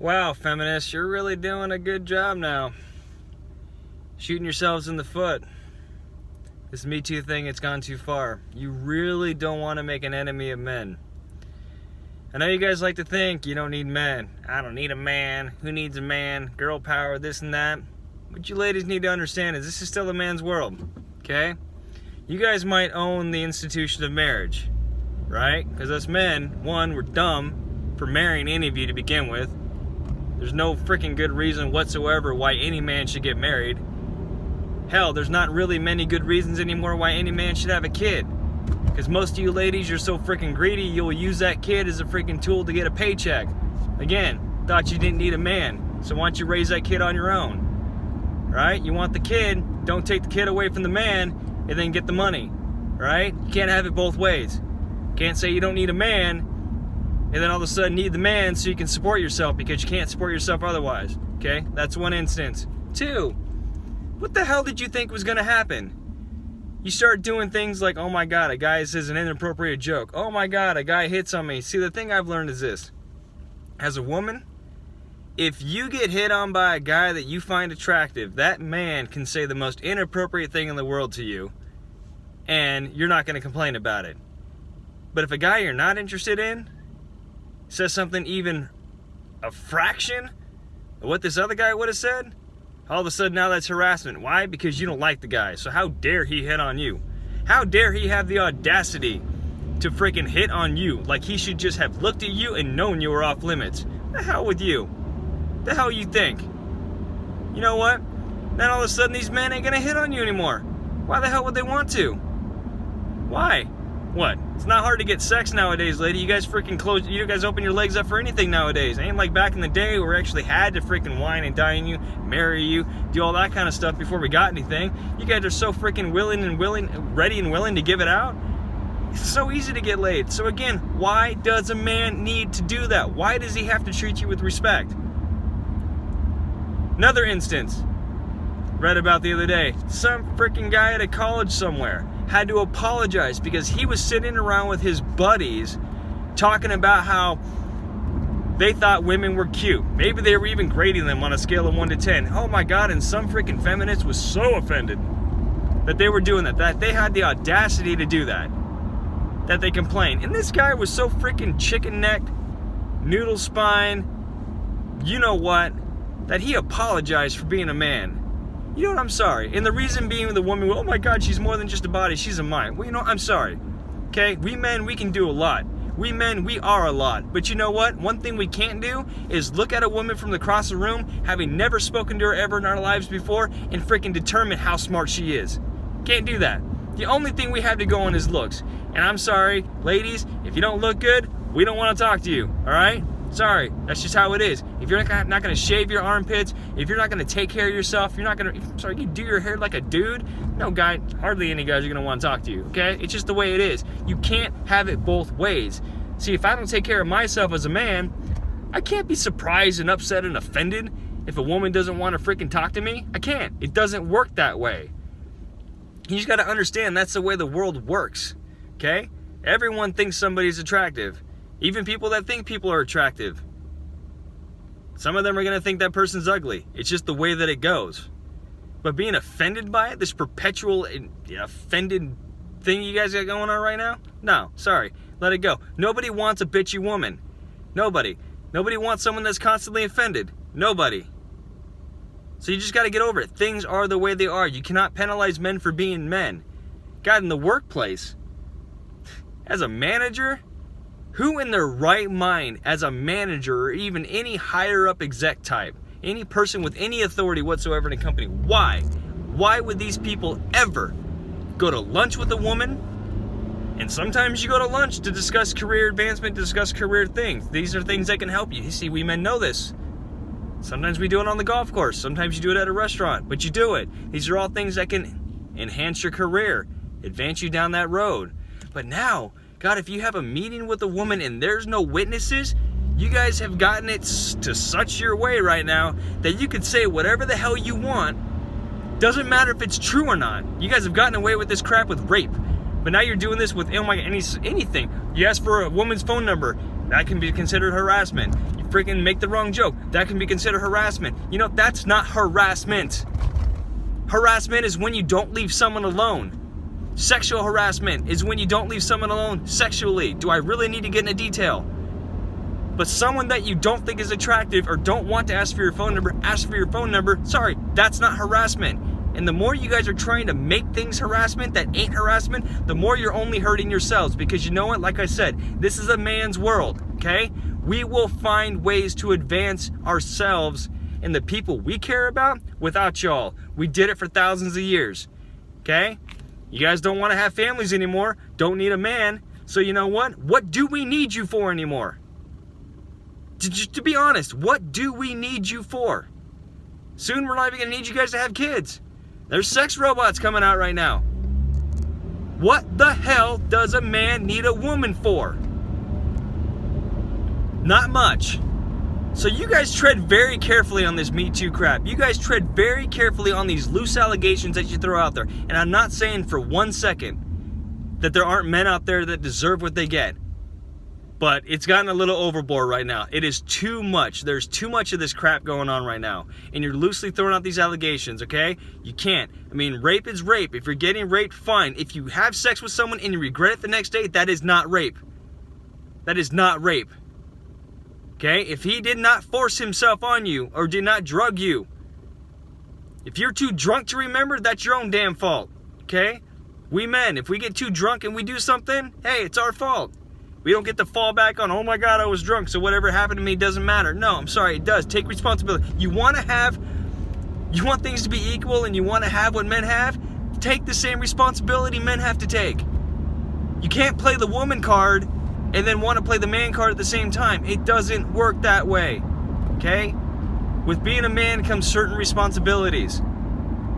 Wow, feminists, you're really doing a good job now. Shooting yourselves in the foot. This MeToo thing, it's gone too far. You really don't want to make an enemy of men. I know you guys like to think you don't need men. I don't need a man. Who needs a man? Girl power, this and that. What you ladies need to understand is this is still a man's world, okay? You guys might own the institution of marriage, right? Because us men, one, we're dumb for marrying any of you to begin with. There's no freaking good reason whatsoever why any man should get married. Hell, there's not really many good reasons anymore why any man should have a kid. Because most of you ladies, you're so freaking greedy, you'll use that kid as a freaking tool to get a paycheck. Again, thought you didn't need a man, so why don't you raise that kid on your own? Right? You want the kid, don't take the kid away from the man, and then get the money. Right? You can't have it both ways. Can't say you don't need a man, and then all of a sudden need the man so you can support yourself, because you can't support yourself otherwise. Okay? That's one instance. Two, what the hell did you think was going to happen? You start doing things like, oh my god, a guy says an inappropriate joke. Oh my god, a guy hits on me. See, the thing I've learned is this. As a woman, if you get hit on by a guy that you find attractive, that man can say the most inappropriate thing in the world to you, and you're not going to complain about it. But if a guy you're not interested in says something even a fraction of what this other guy would have said, all of a sudden now that's harassment. Why? Because you don't like the guy. So how dare he hit on you? How dare he have the audacity to freaking hit on you? Like he should just have looked at you and known you were off limits. The hell with you? The hell you think? You know what? Then all of a sudden these men ain't gonna hit on you anymore. Why the hell would they want to? Why? What? It's not hard to get sex nowadays, lady. You guys you guys open your legs up for anything nowadays. Ain't like back in the day where we actually had to freaking wine and dine you, marry you, do all that kind of stuff before we got anything. You guys are so freaking ready and willing to give it out. It's so easy to get laid. So again, why does a man need to do that? Why does he have to treat you with respect? Another instance, read about the other day. Some freaking guy at a college somewhere had to apologize because he was sitting around with his buddies talking about how they thought women were cute. Maybe they were even grading them on a scale of 1 to 10. Oh my god, and some freaking feminist was so offended that they were doing that they had the audacity to do that they complained. And this guy was so freaking chicken-necked, noodle spine, you know what, that he apologized for being a man. You know what, I'm sorry. And the reason being the woman, oh my god, she's more than just a body, she's a mind. Well, you know, I'm sorry. Okay, we men, we can do a lot. We men, we are a lot. But you know what? One thing we can't do is look at a woman from across the room, having never spoken to her ever in our lives before, and freaking determine how smart she is. Can't do that. The only thing we have to go on is looks. And I'm sorry, ladies, if you don't look good, we don't want to talk to you, alright? Sorry, that's just how it is. If you're not going to shave your armpits, if you're not going to take care of yourself, you do your hair like a dude, no guy, hardly any guys are going to want to talk to you, okay? It's just the way it is. You can't have it both ways. See, if I don't take care of myself as a man, I can't be surprised and upset and offended if a woman doesn't want to freaking talk to me. I can't. It doesn't work that way. You just got to understand that's the way the world works, okay? Everyone thinks somebody's attractive. Even people that think people are attractive. Some of them are going to think that person's ugly. It's just the way that it goes. But being offended by it, this perpetual offended thing you guys got going on right now? No, sorry. Let it go. Nobody wants a bitchy woman. Nobody. Nobody wants someone that's constantly offended. Nobody. So you just got to get over it. Things are the way they are. You cannot penalize men for being men. God, in the workplace, as a manager, who in their right mind as a manager or even any higher up exec type, any person with any authority whatsoever in a company, why would these people ever go to lunch with a woman? And sometimes you go to lunch to discuss career advancement, to discuss career things. These are things that can help you. You see, we men know this. Sometimes we do it on the golf course. Sometimes you do it at a restaurant, but you do it. These are all things that can enhance your career, advance you down that road. But now, God, if you have a meeting with a woman and there's no witnesses, you guys have gotten it to such your way right now that you could say whatever the hell you want. Doesn't matter if it's true or not. You guys have gotten away with this crap with rape. But now you're doing this with anything. You ask for a woman's phone number. That can be considered harassment. You freaking make the wrong joke. That can be considered harassment. You know, that's not harassment. Harassment is when you don't leave someone alone. Sexual harassment is when you don't leave someone alone sexually. Do I really need to get into detail? But someone that you don't think is attractive or don't want to ask for your phone number, ask for your phone number. Sorry, that's not harassment. And the more you guys are trying to make things harassment that ain't harassment, the more you're only hurting yourselves. Because you know what? Like I said, this is a man's world, okay? We will find ways to advance ourselves and the people we care about without y'all. We did it for thousands of years, okay? You guys don't want to have families anymore, don't need a man. So you know what? What do we need you for anymore? To be honest, what do we need you for? Soon we're not even going to need you guys to have kids. There's sex robots coming out right now. What the hell does a man need a woman for? Not much. So you guys tread very carefully on this Me Too crap. You guys tread very carefully on these loose allegations that you throw out there. And I'm not saying for 1 second that there aren't men out there that deserve what they get. But it's gotten a little overboard right now. It is too much. There's too much of this crap going on right now. And you're loosely throwing out these allegations, okay? You can't. I mean, rape is rape. If you're getting raped, fine. If you have sex with someone and you regret it the next day, that is not rape. That is not rape. Okay? If he did not force himself on you or did not drug you, if you're too drunk to remember, that's your own damn fault. Okay? We men, if we get too drunk and we do something, hey, it's our fault. We don't get to fall back on, oh my God, I was drunk, so whatever happened to me doesn't matter. No, I'm sorry, it does. Take responsibility. You want things to be equal and you want to have what men have? Take the same responsibility men have to take. You can't play the woman card and then want to play the man card at the same time. It doesn't work that way, okay? With being a man comes certain responsibilities.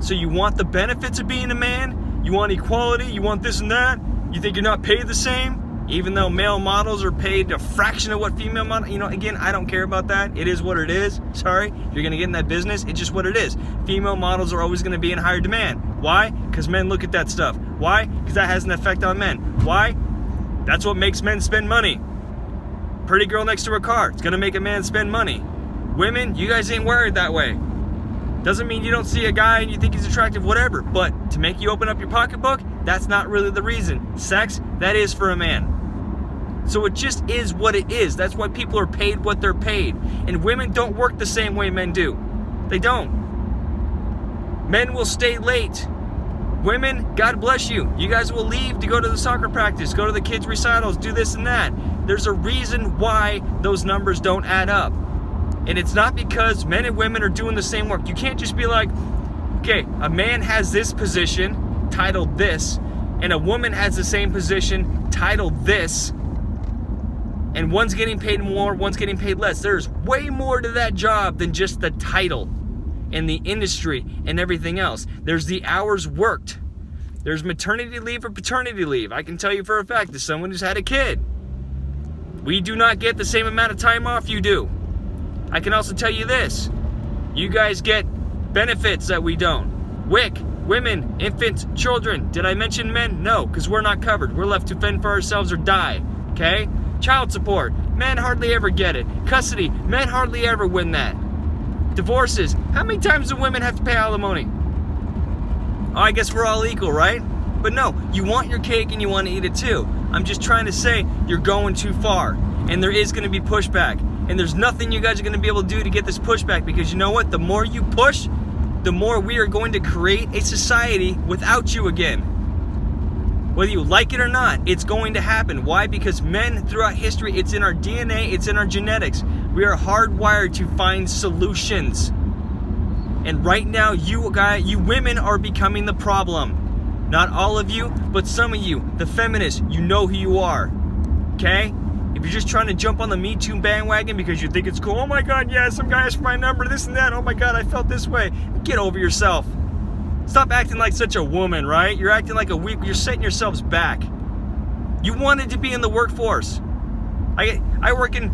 So you want the benefits of being a man? You want equality? You want this and that? You think you're not paid the same? Even though male models are paid a fraction of what female models, you know, again, I don't care about that. It is what it is. Sorry, you're going to get in that business. It's just what it is. Female models are always going to be in higher demand. Why? Because men look at that stuff. Why? Because that has an effect on men. Why? That's what makes men spend money. Pretty girl next to a car. It's going to make a man spend money. Women, you guys ain't worried that way. Doesn't mean you don't see a guy and you think he's attractive, whatever. But to make you open up your pocketbook, that's not really the reason. Sex, that is for a man. So it just is what it is. That's why people are paid what they're paid. And women don't work the same way men do. They don't. Men will stay late. Women, God bless you. You guys will leave to go to the soccer practice, go to the kids' recitals, do this and that. There's a reason why those numbers don't add up. And it's not because men and women are doing the same work. You can't just be like, okay, a man has this position, titled this, and a woman has the same position, titled this, and one's getting paid more, one's getting paid less. There's way more to that job than just the title and the industry and everything else. There's the hours worked. There's maternity leave or paternity leave. I can tell you for a fact, as someone who's had a kid, we do not get the same amount of time off you do. I can also tell you this. You guys get benefits that we don't. WIC, women, infants, children. Did I mention men? No, because we're not covered. We're left to fend for ourselves or die, okay? Child support, men hardly ever get it. Custody, men hardly ever win that. Divorces, how many times do women have to pay alimony? Oh, I guess we're all equal, right? But no, you want your cake and you want to eat it too. I'm just trying to say you're going too far. And there is going to be pushback. And there's nothing you guys are going to be able to do to get this pushback, because you know what? The more you push, the more we are going to create a society without you again. Whether you like it or not, it's going to happen. Why? Because men throughout history, it's in our DNA, it's in our genetics. We are hardwired to find solutions. And right now, you women are becoming the problem. Not all of you, but some of you, the feminists, you know who you are. Okay? If you're just trying to jump on the Me Too bandwagon because you think it's cool, oh my God, yeah, some guy asked for my number, this and that, oh my God, I felt this way. Get over yourself. Stop acting like such a woman, right? You're acting like a weak, you're setting yourselves back. You wanted to be in the workforce. I work in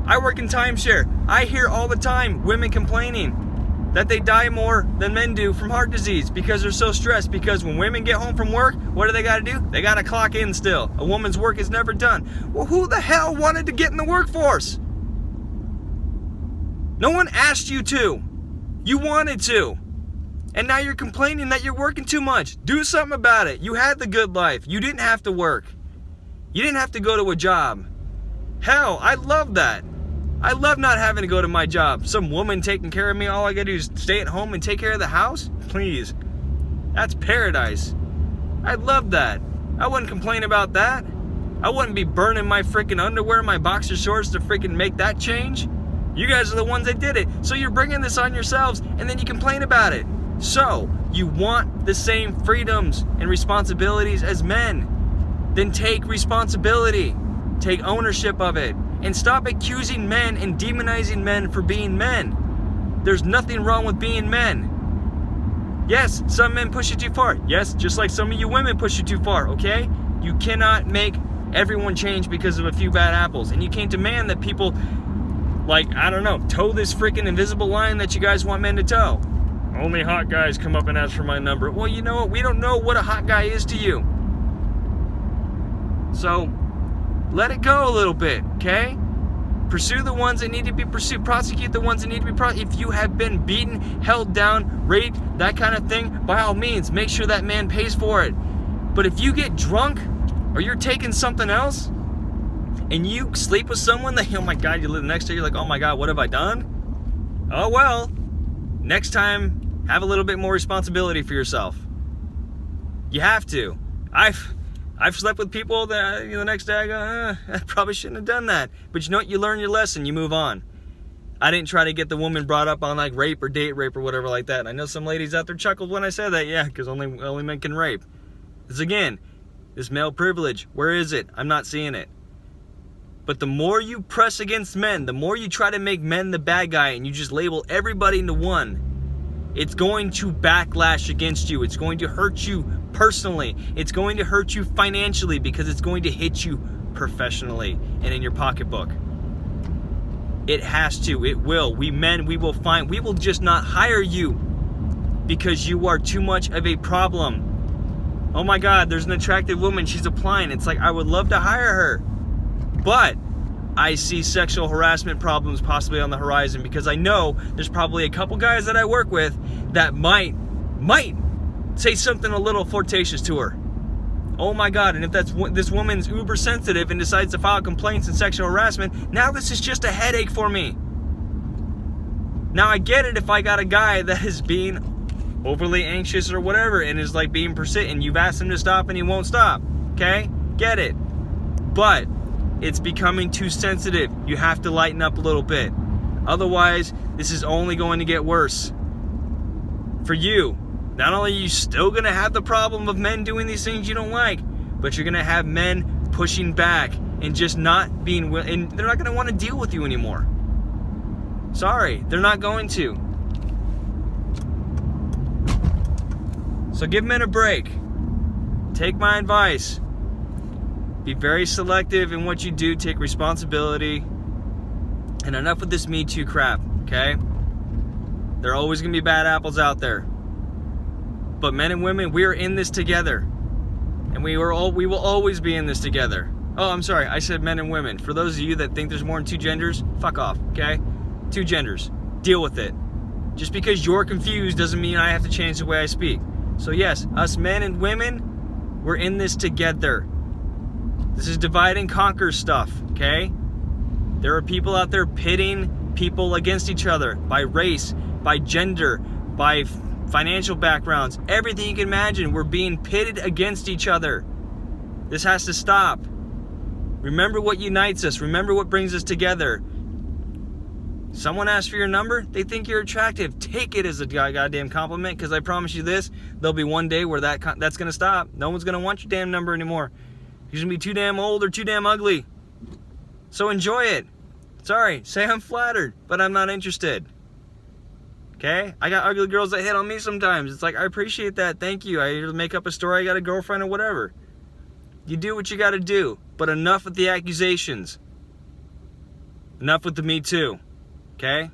timeshare. I hear all the time women complaining that they die more than men do from heart disease because they're so stressed. Because when women get home from work, what do? They got to do? They got to clock in still. A woman's work is never done. Well, who the hell wanted to get in the workforce? No one asked you to. You wanted to. And now you're complaining that you're working too much. Do something about it. You had the good life. You didn't have to work. You didn't have to go to a job. Hell, I love that. I love not having to go to my job. Some woman taking care of me. All I gotta do is stay at home and take care of the house? Please. That's paradise. I love that. I wouldn't complain about that. I wouldn't be burning my freaking underwear, my boxer shorts to freaking make that change. You guys are the ones that did it. So you're bringing this on yourselves and then you complain about it. So, you want the same freedoms and responsibilities as men. Then take responsibility. Take ownership of it. And stop accusing men and demonizing men for being men. There's nothing wrong with being men. Yes, some men push it too far. Yes, just like some of you women push it too far, okay? You cannot make everyone change because of a few bad apples. And you can't demand that people, like, I don't know, toe this freaking invisible line that you guys want men to toe. Only hot guys come up and ask for my number. Well, you know what? We don't know what a hot guy is to you. So, let it go a little bit, okay? Pursue the ones that need to be pursued. Prosecute the ones that need to be prosecuted. If you have been beaten, held down, raped, that kind of thing, by all means, make sure that man pays for it. But if you get drunk, or you're taking something else, and you sleep with someone that, oh my God, you live next to, you're like, oh my God, what have I done? Oh well, next time, have a little bit more responsibility for yourself. You have to. I've slept with people that the next day I go, I probably shouldn't have done that. But you know what? You learn your lesson. You move on. I didn't try to get the woman brought up on like rape or date rape or whatever like that. And I know some ladies out there chuckled when I said that. Yeah, because only men can rape. Because again, this male privilege. Where is it? I'm not seeing it. But the more you press against men, the more you try to make men the bad guy and you just label everybody into one, it's going to backlash against you. It's going to hurt you personally. It's going to hurt you financially because it's going to hit you professionally and in your pocketbook. It has to. It will. We men, we will just not hire you because you are too much of a problem. Oh my God, there's an attractive woman. She's applying. It's like, I would love to hire her. But I see sexual harassment problems possibly on the horizon because I know there's probably a couple guys that I work with that might say something a little flirtatious to her. Oh my God, and if this woman's uber sensitive and decides to file complaints and sexual harassment, now this is just a headache for me. Now I get it if I got a guy that is being overly anxious or whatever and is like being persistent, you've asked him to stop and he won't stop, okay? Get it. But it's becoming too sensitive. You have to lighten up a little bit. Otherwise, this is only going to get worse. For you, not only are you still going to have the problem of men doing these things you don't like, but you're going to have men pushing back and just not being willing, and they're not going to want to deal with you anymore. Sorry, they're not going to. So give men a break. Take my advice. Be very selective in what you do. Take responsibility. And enough with this MeToo crap, okay? There are always going to be bad apples out there. But men and women, we are in this together. And we will always be in this together. Oh, I'm sorry. I said men and women. For those of you that think there's more than two genders, fuck off, okay? Two genders. Deal with it. Just because you're confused doesn't mean I have to change the way I speak. So yes, us men and women, we're in this together. This is divide and conquer stuff, okay? There are people out there pitting people against each other by race, by gender, by financial backgrounds, everything you can imagine. We're being pitted against each other. This has to stop. Remember what unites us. Remember what brings us together. Someone asks for your number, they think you're attractive. Take it as a goddamn compliment, because I promise you this, there'll be one day where that's going to stop. No one's going to want your damn number anymore. You're going to be too damn old or too damn ugly. So enjoy it. Sorry, say I'm flattered, but I'm not interested. Okay? I got ugly girls that hit on me sometimes. It's like, I appreciate that. Thank you. I make up a story. I got a girlfriend or whatever. You do what you got to do. But enough with the accusations. Enough with the Me Too. Okay?